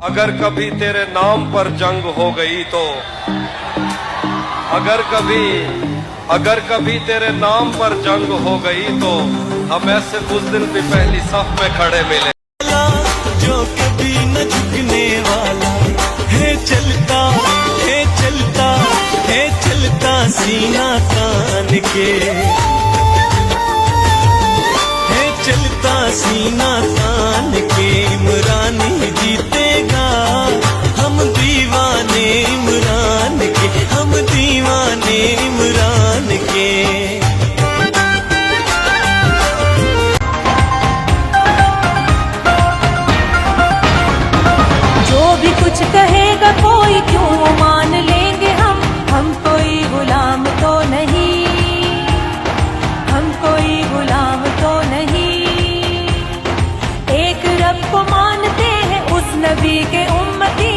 अगर कभी तेरे नाम पर जंग हो गई तो अगर कभी तेरे नाम पर जंग हो गई तो हम ऐसे बुज़दिल भी पहली सफ में खड़े मिले। जो कभी न झुकने वाला है, चलता है, चलता है, चलता सीना तान के है, चलता सीना तान के। इमरान ही जीतेगा, हम दीवाने इमरान के, हम दीवाने इमरान के। कुछ कहेगा कोई क्यों मान लेंगे हम कोई गुलाम तो नहीं, हम कोई गुलाम तो नहीं। एक रब को मानते हैं, उस नबी के उम्मती